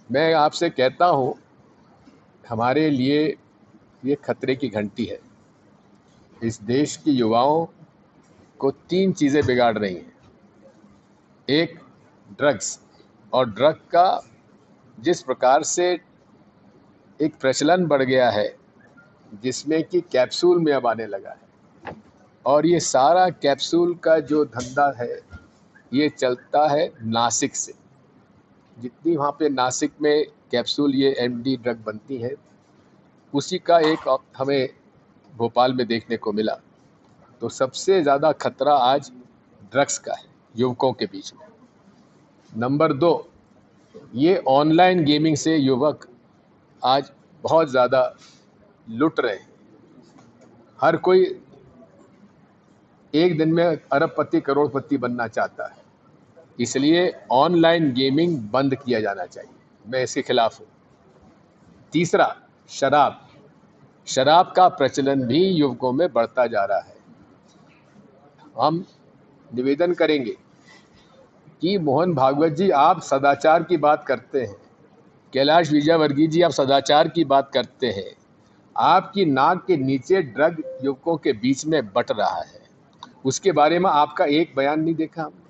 मैं आपसे कहता हूँ, हमारे लिए ये खतरे की घंटी है। इस देश की युवाओं को 3 चीज़ें बिगाड़ रही हैं। एक, ड्रग्स, और ड्रग का जिस प्रकार से एक प्रचलन बढ़ गया है, जिसमें कि कैप्सूल में अब आने लगा है, और ये सारा कैप्सूल का जो धंधा है ये चलता है नासिक से। जितनी वहाँ पे नासिक में कैप्सूल ये एमडी ड्रग बनती है, उसी का एक हमें भोपाल में देखने को मिला। तो सबसे ज़्यादा खतरा आज ड्रग्स का है युवकों के बीच में। नंबर 2, ये ऑनलाइन गेमिंग से युवक आज बहुत ज़्यादा लुट रहे हैं। हर कोई एक दिन में अरबपति करोड़पति बनना चाहता है, इसलिए ऑनलाइन गेमिंग बंद किया जाना चाहिए। मैं इसके खिलाफ हूँ। तीसरा, शराब। शराब का प्रचलन भी युवकों में बढ़ता जा रहा है। हम निवेदन करेंगे कि मोहन भागवत जी, आप सदाचार की बात करते हैं, कैलाश विजयवर्गीय जी आप सदाचार की बात करते हैं, आपकी नाक के नीचे ड्रग युवकों के बीच में बट रहा है, उसके बारे में आपका एक बयान नहीं देखा हमने।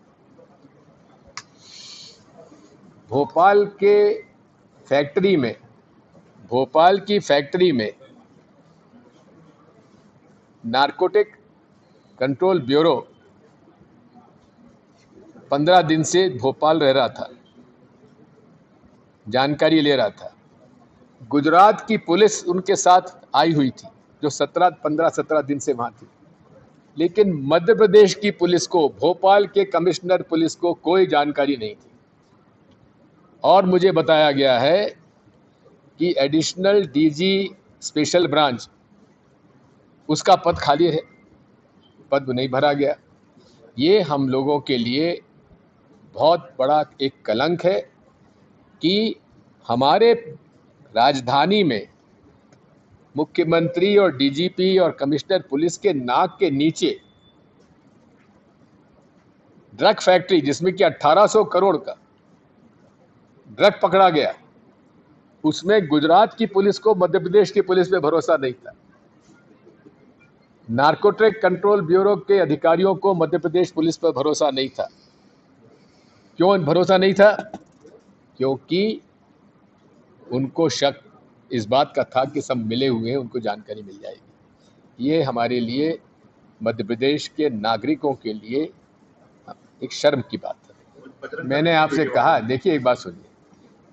भोपाल की फैक्ट्री में नारकोटिक कंट्रोल ब्यूरो 15 दिन से भोपाल रह रहा था, जानकारी ले रहा था। गुजरात की पुलिस उनके साथ आई हुई थी, जो 15-17 दिन से वहाँ थी, लेकिन मध्य प्रदेश की पुलिस को, भोपाल के कमिश्नर पुलिस को कोई जानकारी नहीं थी। और मुझे बताया गया है कि एडिशनल डीजी स्पेशल ब्रांच, उसका पद खाली है, पद नहीं भरा गया। ये हम लोगों के लिए बहुत बड़ा एक कलंक है कि हमारे राजधानी में मुख्यमंत्री और डीजीपी और कमिश्नर पुलिस के नाक के नीचे ड्रग फैक्ट्री, जिसमें कि 1800 करोड़ का ड्रग पकड़ा गया, उसमें गुजरात की पुलिस को मध्य प्रदेश की पुलिस पे भरोसा नहीं था। नारकोटिक कंट्रोल ब्यूरो के अधिकारियों को मध्य प्रदेश पुलिस पर भरोसा नहीं था। क्यों भरोसा नहीं था? क्योंकि उनको शक इस बात का था कि सब मिले हुए हैं, उनको जानकारी मिल जाएगी। ये हमारे लिए, मध्य प्रदेश के नागरिकों के लिए एक शर्म की बात है। मैंने आपसे कहा, देखिए एक बात सुनिए,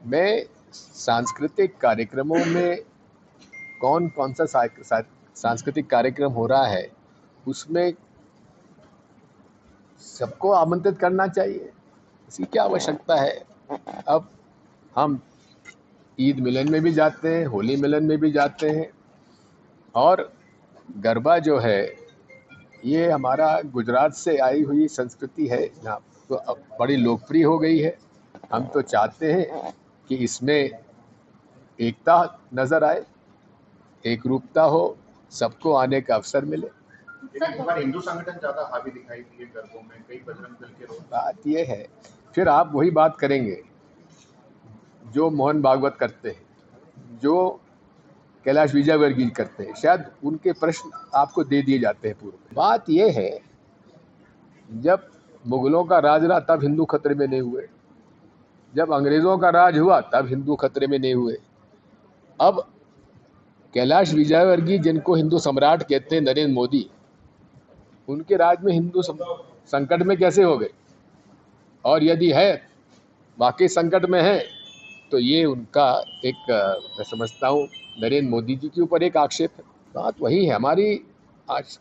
मैं सांस्कृतिक कार्यक्रमों में कौन सा सांस्कृतिक कार्यक्रम हो रहा है, उसमें सबको आमंत्रित करना चाहिए, इसकी क्या आवश्यकता है। अब हम ईद मिलन में भी जाते हैं, होली मिलन में भी जाते हैं, और गरबा जो है ये हमारा गुजरात से आई हुई संस्कृति है, यहाँ तो अब बड़ी लोकप्रिय हो गई है। हम तो चाहते हैं कि इसमें एकता नज़र आए, एक रूपता हो, सबको आने का अवसर मिले। हिंदू संगठन ज्यादा हावी दिखाई दिए गरबों में, कई बजरंग दल के लोग। बात ये है, फिर आप वही बात करेंगे जो मोहन भागवत करते हैं, जो कैलाश विजयवर्गीय करते हैं, शायद उनके प्रश्न आपको दे दिए जाते हैं पूर्व। बात ये है, जब मुगलों का राज रहा तब हिंदू खतरे में नहीं हुए, जब अंग्रेज़ों का राज हुआ तब हिंदू खतरे में नहीं हुए। अब कैलाश विजयवर्गीय, जिनको हिंदू सम्राट कहते हैं, नरेंद्र मोदी, उनके राज में हिंदू संकट में कैसे हो गए? और यदि है वाकई संकट में है तो ये उनका एक, मैं समझता हूँ, नरेंद्र मोदी जी के ऊपर एक आक्षेप है। बात वही है हमारी। आज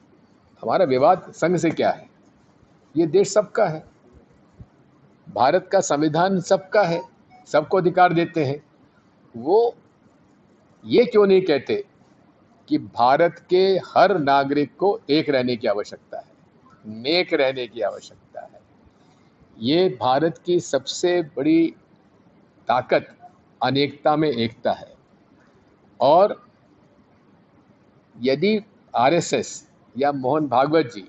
हमारा विवाद संघ से क्या है? ये देश सबका है, भारत का संविधान सबका है, सबको अधिकार देते हैं। वो ये क्यों नहीं कहते कि भारत के हर नागरिक को एक रहने की आवश्यकता है, नेक रहने की आवश्यकता है। ये भारत की सबसे बड़ी ताकत अनेकता में एकता है। और यदि आरएसएस या मोहन भागवत जी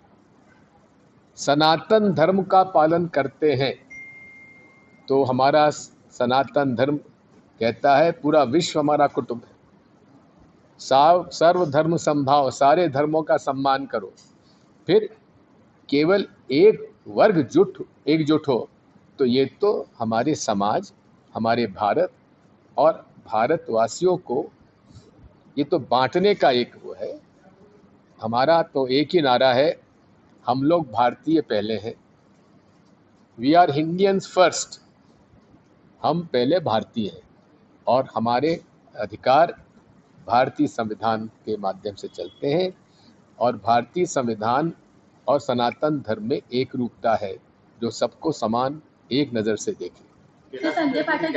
सनातन धर्म का पालन करते हैं तो हमारा सनातन धर्म कहता है पूरा विश्व हमारा कुटुंब है, सर्व धर्म संभाव, सारे धर्मों का सम्मान करो। फिर केवल एक वर्ग एकजुट हो तो ये तो हमारे समाज, हमारे भारत और भारतवासियों को ये तो बांटने का एक वो है। हमारा तो एक ही नारा है, हम लोग भारतीय पहले हैं, वी आर इंडियंस फर्स्ट, हम पहले भारतीय हैं और हमारे अधिकार भारतीय संविधान के माध्यम से चलते हैं और भारतीय संविधान और सनातन धर्म में एक रूपता है जो सबको समान एक नज़र से देखे। संजय पाठक